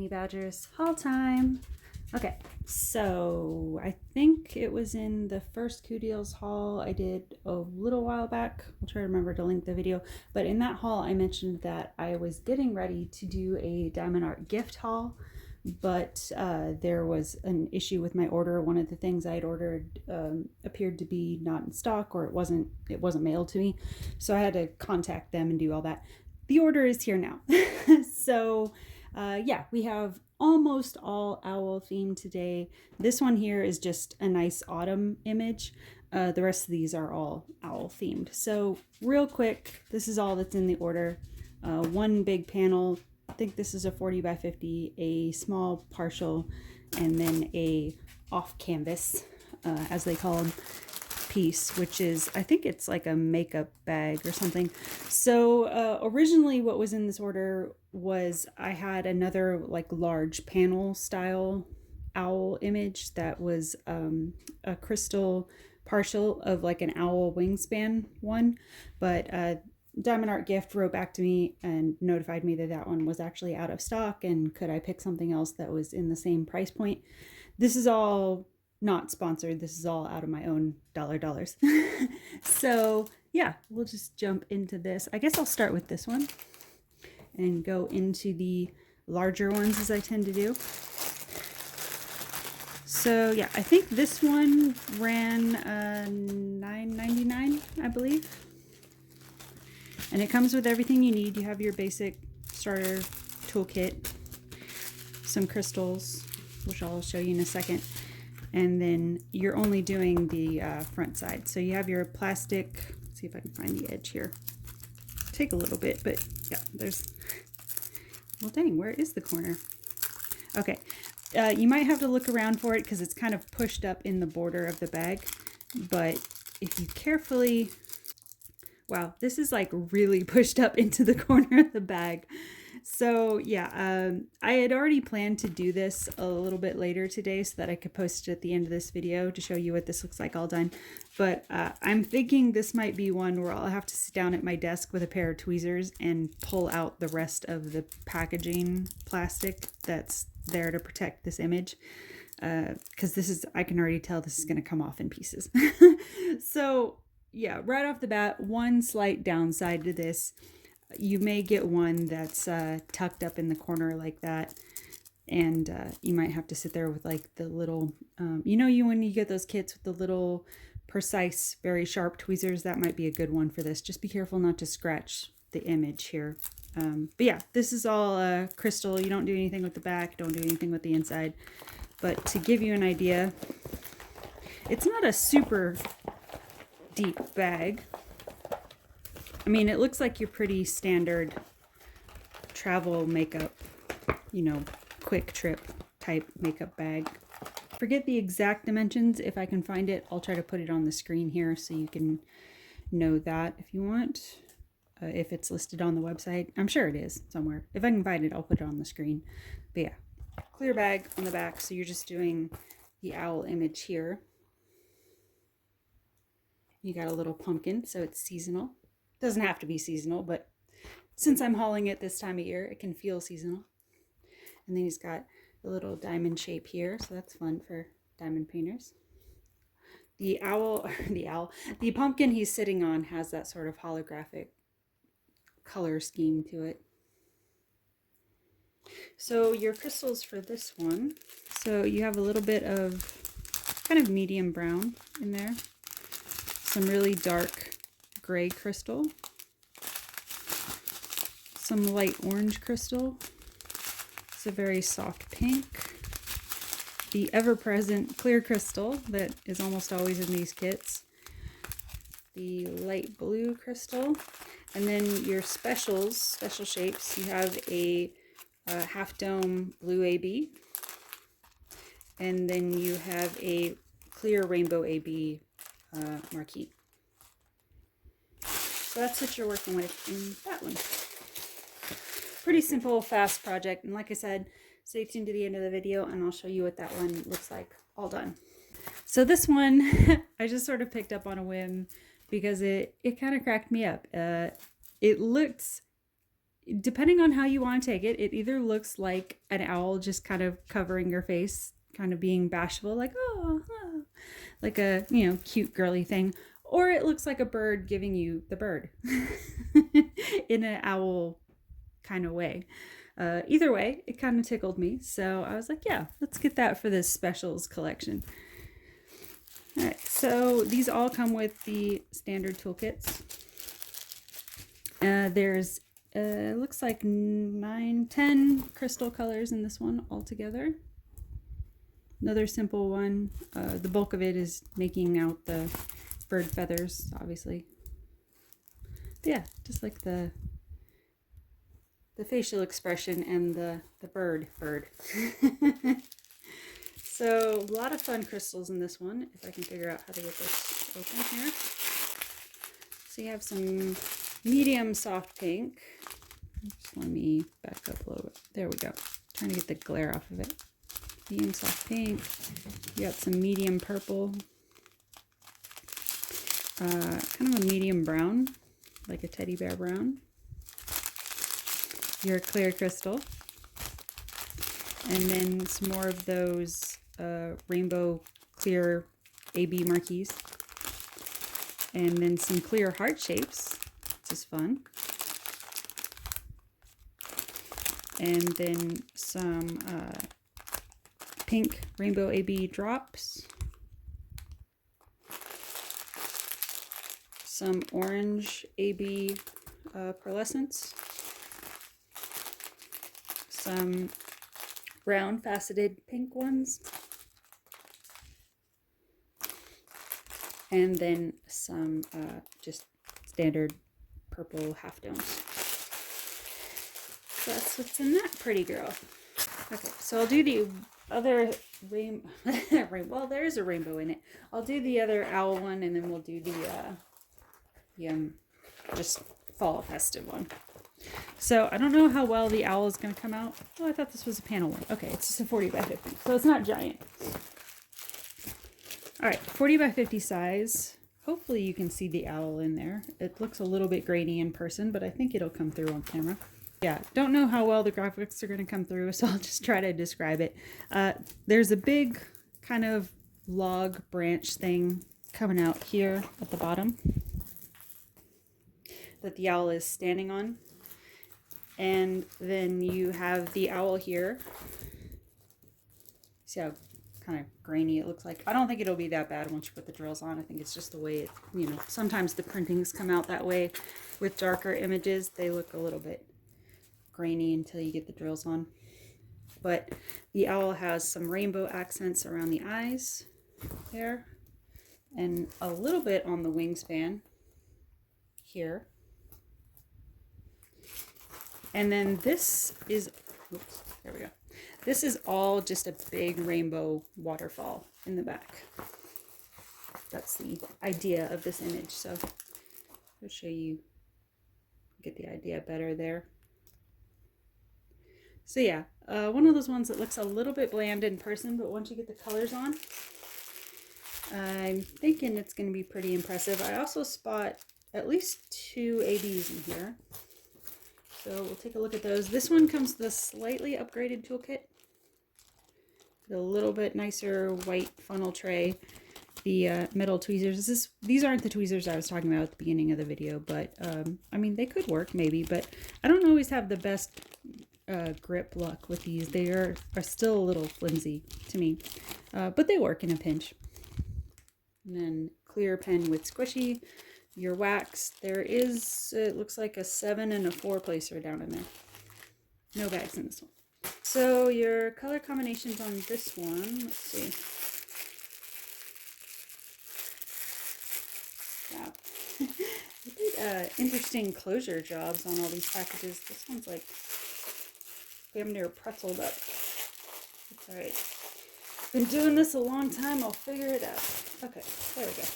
Badgers haul time. Okay, so I think it was in the first Coup Deals haul I did a little while back. I'll try to remember to link the video. But in that haul, I mentioned that I was getting ready to do a DiamondArtGift haul, but there was an issue with my order. One of the things I had ordered appeared to be not in stock, or it wasn't mailed to me. So I had to contact them and do all that. The order is here now. So yeah, we have almost all owl themed today. This one here is just a nice autumn image. The rest of these are all owl themed. So real quick, this is all that's in the order. One big panel, I think this is a 40 by 50, a small partial, and then a off canvas, as they call them, piece, which is, I think it's like a makeup bag or something. So originally what was in this order was I had another like large panel style owl image that was a crystal partial of like an owl wingspan one, but DiamondArtGift wrote back to me and notified me that that one was actually out of stock, and could I pick something else that was in the same price point. This is all not sponsored. This is all out of my own dollars. So yeah, we'll just jump into this. I guess I'll start with this one and go into the larger ones as I tend to do. So yeah, I think this one ran $9.99, I believe. And it comes with everything you need. You have your basic starter toolkit, some crystals, which I'll show you in a second. And then you're only doing the front side. So you have your plastic, let's see if I can find the edge here. Take a little bit, but yeah, there's, well dang, where is the corner? Okay, you might have to look around for it because it's kind of pushed up in the border of the bag. But if you carefully, wow, this is like really pushed up into the corner of the bag. So yeah, I had already planned to do this a little bit later today so that I could post it at the end of this video to show you what this looks like all done. But I'm thinking this might be one where I'll have to sit down at my desk with a pair of tweezers and pull out the rest of the packaging plastic that's there to protect this image. Because this is, I can already tell this is going to come off in pieces. So yeah, right off the bat, one slight downside to this. You may get one that's tucked up in the corner like that, and you might have to sit there with like the little, you know, when you get those kits with the little precise, very sharp tweezers, that might be a good one for this. Just be careful not to scratch the image here. But yeah, this is all crystal. You don't do anything with the back, don't do anything with the inside. But to give you an idea, it's not a super deep bag. I mean, it looks like your pretty standard travel makeup, you know, quick trip type makeup bag. Forget the exact dimensions. If I can find it, I'll try to put it on the screen here so you can know that if you want. If it's listed on the website. I'm sure it is somewhere. If I can find it, I'll put it on the screen. But yeah, clear bag on the back. So you're just doing the owl image here. You got a little pumpkin, so it's seasonal. Doesn't have to be seasonal, but since I'm hauling it this time of year, it can feel seasonal. And then he's got a little diamond shape here, so that's fun for diamond painters. The the pumpkin he's sitting on has that sort of holographic color scheme to it. So your crystals for this one, so you have a little bit of kind of medium brown in there, some really dark gray crystal, some light orange crystal, it's a very soft pink, the ever-present clear crystal that is almost always in these kits, the light blue crystal, and then your special shapes, you have a half dome blue AB, and then you have a clear rainbow AB marquee. So that's what you're working with in that one. Pretty simple, fast project. And like I said, stay tuned to the end of the video and I'll show you what that one looks like all done. So this one, I just sort of picked up on a whim because it kind of cracked me up. It looks depending on how you want to take it, it either looks like an owl just kind of covering your face, kind of being bashful, like, oh, oh, like a, you know, cute girly thing, or it looks like a bird giving you the bird in an owl kind of way. Either way, it kind of tickled me. So I was like, yeah, let's get that for this specials collection. All right, so these all come with the standard toolkits. There's, looks like 10 crystal colors in this one altogether. Another simple one. The bulk of it is making out the bird feathers, obviously. But yeah, just like the facial expression and the bird. So a lot of fun crystals in this one, if I can figure out how to get this open here. So you have some medium soft pink. Just let me back up a little bit. There we go. Trying to get the glare off of it. Medium soft pink. You got some medium purple. Kind of a medium brown, like a teddy bear brown. Your clear crystal, and then some more of those rainbow clear AB marquees, and then some clear heart shapes, which is fun, and then some pink rainbow AB drops, some orange AB pearlescents, some brown faceted pink ones, and then some just standard purple half domes. So that's what's in that pretty girl. Okay, so I'll do the other well, there is a rainbow in it. I'll do the other owl one, and then we'll do the just fall festive one. So I don't know how well the owl is going to come out. Oh, I thought this was a panel one. Okay, it's just a 40 by 50, so it's not giant. All right, 40 by 50 size. Hopefully you can see the owl in there. It looks a little bit grainy in person, but I think it'll come through on camera. Yeah, don't know how well the graphics are going to come through, so I'll just try to describe it. There's a big kind of log branch thing coming out here at the bottom that the owl is standing on. And then you have the owl here. See how kind of grainy it looks like? I don't think it'll be that bad once you put the drills on. I think it's just the way it, you know, sometimes the printings come out that way with darker images. They look a little bit grainy until you get the drills on. But the owl has some rainbow accents around the eyes there, and a little bit on the wingspan here. And then this is, oops, there we go. This is all just a big rainbow waterfall in the back. That's the idea of this image. So I'll show you, get the idea better there. So yeah, one of those ones that looks a little bit bland in person, but once you get the colors on, I'm thinking it's going to be pretty impressive. I also spot at least 2 ABs in here. So we'll take a look at those. This one comes with a slightly upgraded toolkit. A little bit nicer white funnel tray. The metal tweezers. These aren't the tweezers I was talking about at the beginning of the video, but I mean, they could work maybe, but I don't always have the best grip luck with these. They are still a little flimsy to me, but they work in a pinch. And then clear pen with squishy. Your wax, there is, it looks like a 7 and a 4 placer down in there. No bags in this one. So your color combinations on this one, let's see. Wow. They did interesting closure jobs on all these packages. This one's like damn near pretzeled up. That's alright. Been doing this a long time, I'll figure it out. Okay, there we go.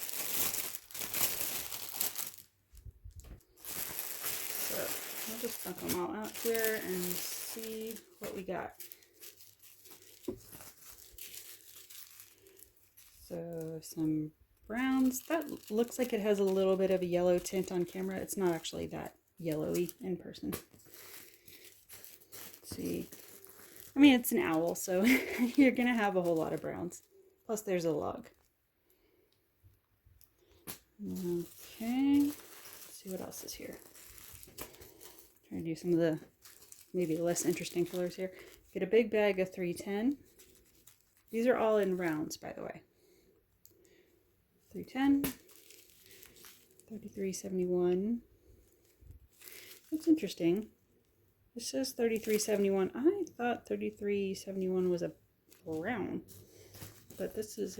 I'll just dump them all out here and see what we got. So some browns. That looks like it has a little bit of a yellow tint on camera. It's not actually that yellowy in person. see. I mean, it's an owl, so you're going to have a whole lot of browns. Plus, there's a log. Okay. Let's see what else is here. Trying to do some of the maybe less interesting colors here. Get a big bag of 310. These are all in rounds, by the way. 310, 3371. That's interesting. This says 3371. I thought 3371 was a brown, but this is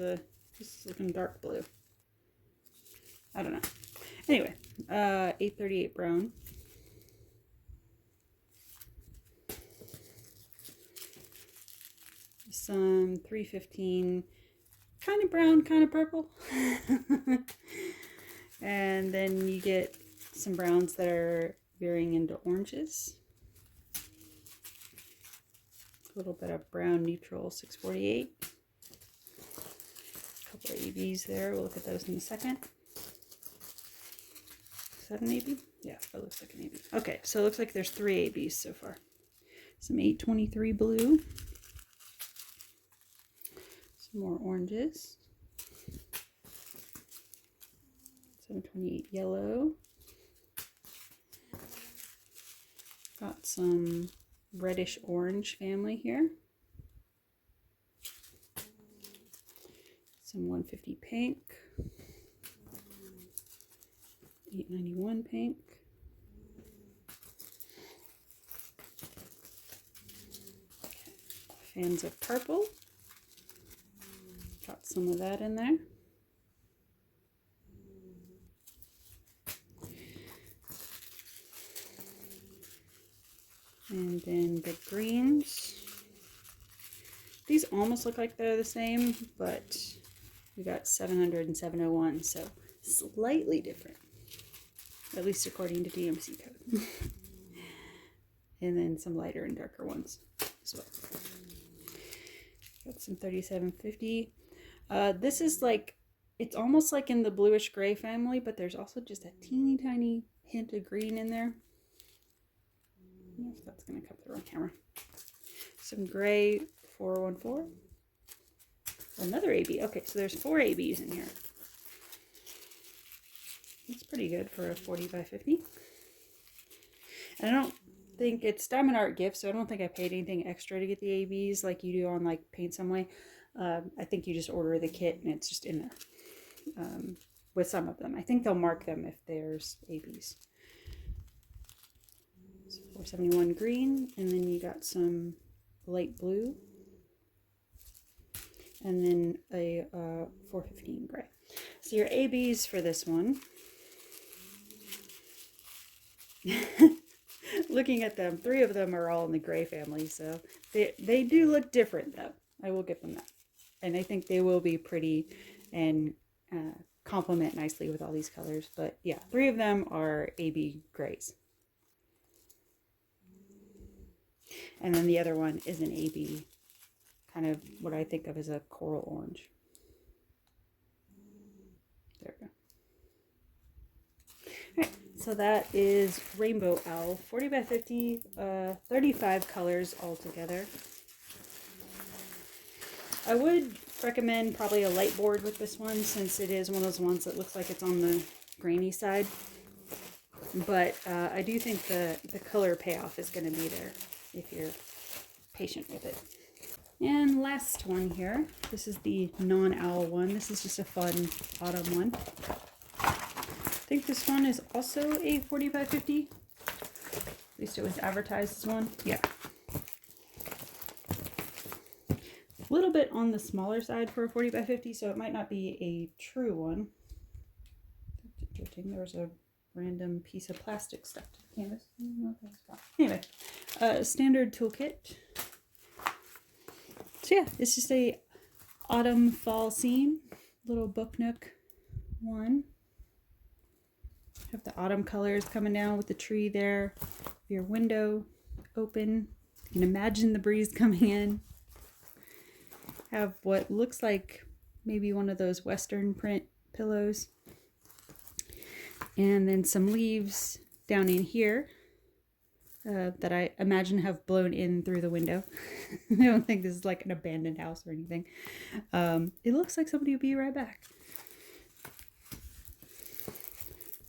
looking dark blue. I don't know. Anyway, 838 brown. Some 315, kind of brown, kind of purple. And then you get some browns that are veering into oranges. A little bit of brown neutral 648. A couple of ABs there. We'll look at those in a second. Is that an AB? Yeah, that looks like an AB. Okay, so it looks like there's 3 ABs so far. Some 823 blue. Some more oranges. 728 yellow. Got some reddish orange family here. Some 150 pink. 891 pink. Okay. Fans of purple. Got some of that in there. And then the greens. These almost look like they're the same, but we got 700 and 701, so slightly different, at least according to DMC code. And then some lighter and darker ones as well. Got some 3750. This is like, it's almost like in the bluish gray family, but there's also just a teeny tiny hint of green in there. I don't know if that's going to come through on camera. Some gray 414. Another AB. Okay, so there's 4 ABs in here. That's pretty good for a 40 by 50. And I don't think it's Diamond Art Gift, so I don't think I paid anything extra to get the ABs like you do on like Paint Some Way. I think you just order the kit and it's just in there with some of them. I think they'll mark them if there's ABs. 471 green, and then you got some light blue, and then a 415 gray. So your ABs for this one, looking at them, 3 of them are all in the gray family, so they do look different though. I will give them that. And I think they will be pretty and complement nicely with all these colors. But yeah, 3 of them are AB grays. And then the other one is an AB, kind of what I think of as a coral orange. There we go. All right, so that is Rainbow Owl, 40 by 50, 35 colors altogether. I would recommend probably a light board with this one, since it is one of those ones that looks like it's on the grainy side. But I do think the color payoff is going to be there if you're patient with it. And last one here, this is the non-owl one. This is just a fun autumn one. I think this one is also a 40 by 50. At least it was advertised as one. Yeah. A little bit on the smaller side for a 40 by 50, so it might not be a true one. That's interesting. There was a random piece of plastic stuck to the canvas. I don't know if that's gone. Anyway, standard toolkit. So yeah, it's just a autumn fall scene, little book nook one. Have the autumn colors coming down with the tree there. Your window open. You can imagine the breeze coming in. Have what looks like maybe one of those Western print pillows. And then some leaves down in here. that I imagine have blown in through the window. I don't think this is like an abandoned house or anything. It looks like somebody will be right back.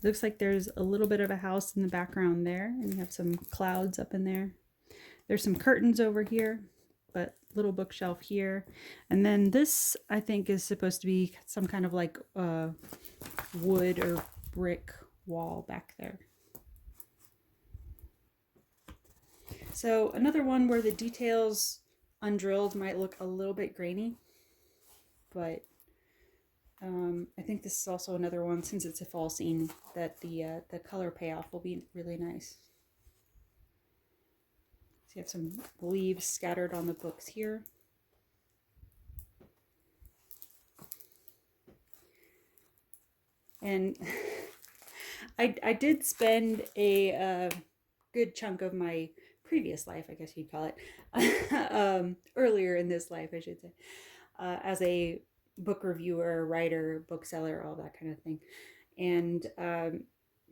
Looks like there's a little bit of a house in the background there, and you have some clouds up in there. There's some curtains over here, but little bookshelf here. And then this, I think, is supposed to be some kind of like wood or brick wall back there. So another one where the details undrilled might look a little bit grainy, but I think this is also another one, since it's a fall scene, that the color payoff will be really nice. So you have some leaves scattered on the books here. And I did spend a good chunk of my previous life, I guess you'd call it, earlier in this life, I should say, as a book reviewer, writer, bookseller, all that kind of thing. And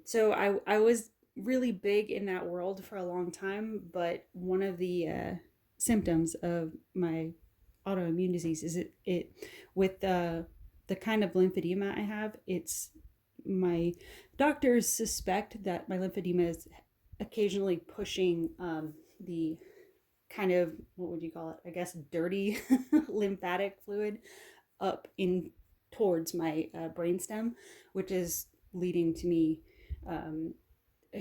so I was really big in that world for a long time, but one of the symptoms of my autoimmune disease is it with the kind of lymphedema I have, it's my doctors suspect that my lymphedema is occasionally pushing the kind of, what would you call it, I guess dirty lymphatic fluid up in towards my brainstem, which is leading to me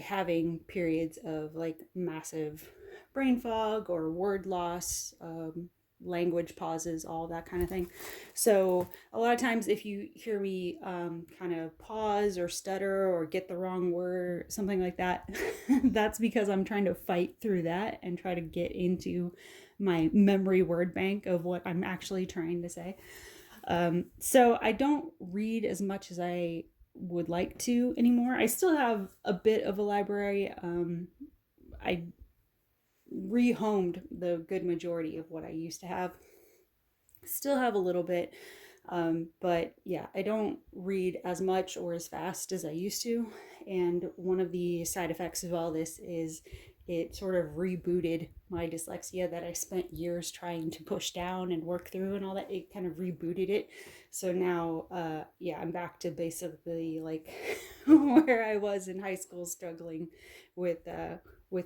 having periods of like massive brain fog or word loss, language pauses, all that kind of thing. So a lot of times if you hear me kind of pause or stutter or get the wrong word, something like that, that's because I'm trying to fight through that and try to get into my memory word bank of what I'm actually trying to say. So I don't read as much as I would like to anymore. I still have a bit of a library. I rehomed the good majority of what I used to have. Still have a little bit, but yeah, I don't read as much or as fast as I used to. And one of the side effects of all this is it sort of rebooted my dyslexia that I spent years trying to push down and work through and all that. It kind of rebooted it. So now, yeah, I'm back to basically like where I was in high school, struggling with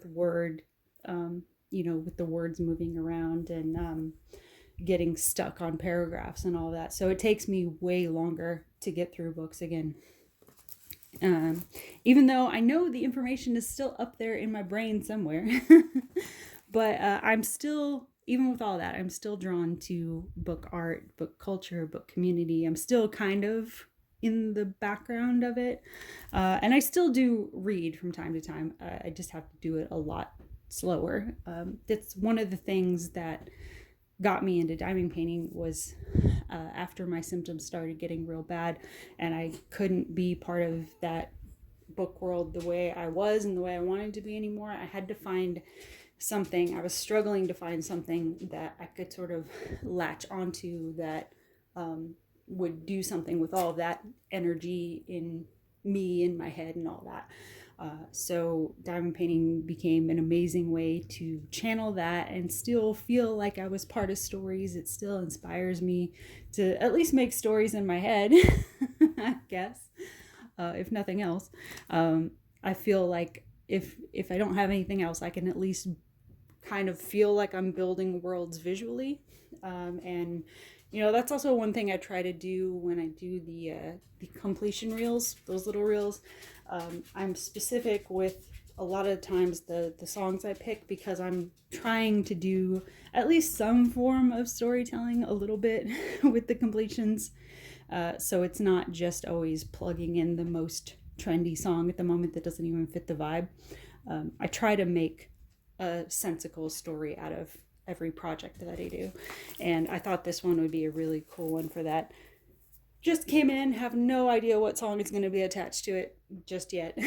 word, with the words moving around and getting stuck on paragraphs and all that. So it takes me way longer to get through books again. Even though I know the information is still up there in my brain somewhere, but I'm still, even with all that, I'm still drawn to book art, book culture, book community. I'm still kind of in the background of it. And I still do read from time to time. I just have to do it a lot slower. That's one of the things that got me into diamond painting was after my symptoms started getting real bad and I couldn't be part of that book world the way I was and the way I wanted to be anymore. I had to find something. I was struggling to find something that I could sort of latch onto that would do something with all of that energy in me, in my head and all that. So diamond painting became an amazing way to channel that and still feel like I was part of stories. It still inspires me to at least make stories in my head, I guess, if nothing else. I feel like if I don't have anything else, I can at least kind of feel like I'm building worlds visually. And that's also one thing I try to do when I do the completion reels, those little reels. I'm specific with a lot of times the songs I pick because I'm trying to do at least some form of storytelling a little bit with the completions. So it's not just always plugging in the most trendy song at the moment that doesn't even fit the vibe. I try to make a sensical story out of every project that I do. And I thought this one would be a really cool one for that. Just came in, have no idea what song is going to be attached to it just yet.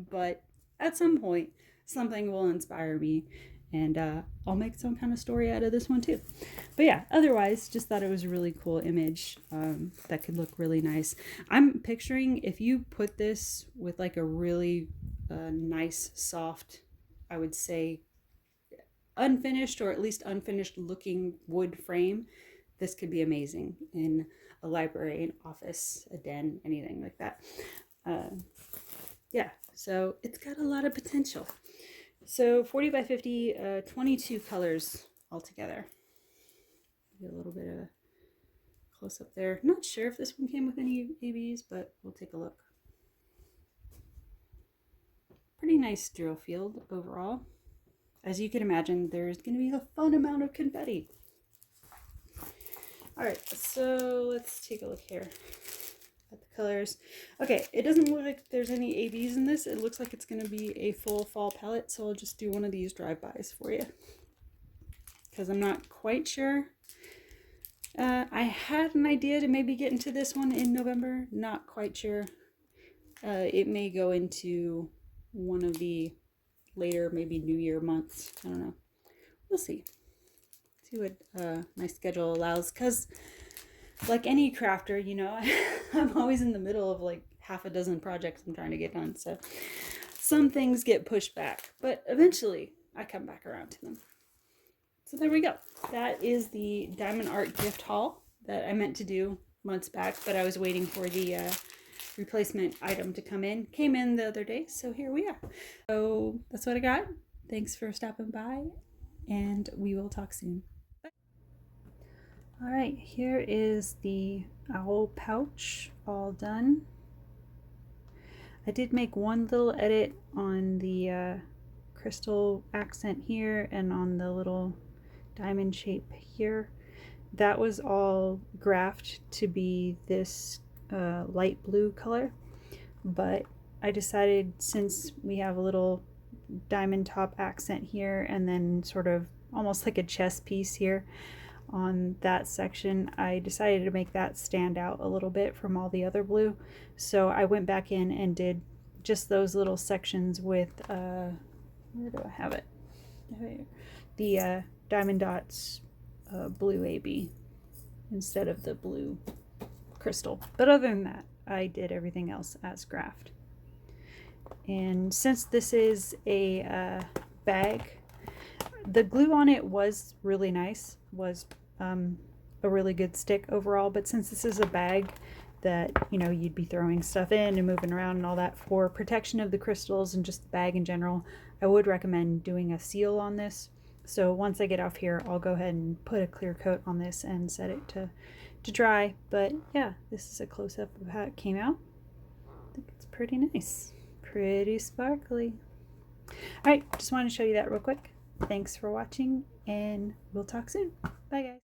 But at some point, something will inspire me and I'll make some kind of story out of this one too. But yeah, otherwise, just thought it was a really cool image that could look really nice. I'm picturing if you put this with like a really nice, soft I would say, unfinished or at least unfinished looking wood frame, this could be amazing in a library, an office, a den, anything like that. Yeah, so it's got a lot of potential. So 40 by 50, 22 colors altogether. Get a little bit of a close up there. Not sure if this one came with any ABs, but we'll take a look. Pretty nice drill field overall. As you can imagine, there's going to be a fun amount of confetti. All right, so let's take a look here at the colors. Okay, it doesn't look like there's any ABs in this. It looks like it's going to be a full fall palette, so I'll just do one of these drive-bys for you because I'm not quite sure. I had an idea to maybe get into this one in November. Not quite sure. It may go into one of the later, maybe New Year months. I don't know. We'll see. See what my schedule allows. Because like any crafter, you know, I'm always in the middle of like half a dozen projects I'm trying to get done. So some things get pushed back. But eventually I come back around to them. So there we go. That is the Diamond Art gift haul that I meant to do months back, but I was waiting for the replacement item to come in. Came in the other day, so here we are. So that's what I got. Thanks for stopping by, and we will talk soon. Bye. All right, here is the owl pouch all done. I did make one little edit on the crystal accent here and on the little diamond shape here. That was all graphed to be this light blue color, but I decided since we have a little diamond top accent here and then sort of almost like a chess piece here on that section, I decided to make that stand out a little bit from all the other blue. So I went back in and did just those little sections with where do I have it? The Diamond Dots blue AB instead of the blue crystal. But other than that, I did everything else as graphed. And since this is a bag, the glue on it was really nice, was a really good stick overall. But since this is a bag that, you know, you'd be throwing stuff in and moving around and all that, for protection of the crystals and just the bag in general, I would recommend doing a seal on this. So once I get off here, I'll go ahead and put a clear coat on this and set it to dry. But yeah, this is a close-up of how it came out. I think it's pretty nice. Pretty sparkly. All right, just wanted to show you that real quick. Thanks for watching, and we'll talk soon. Bye, guys.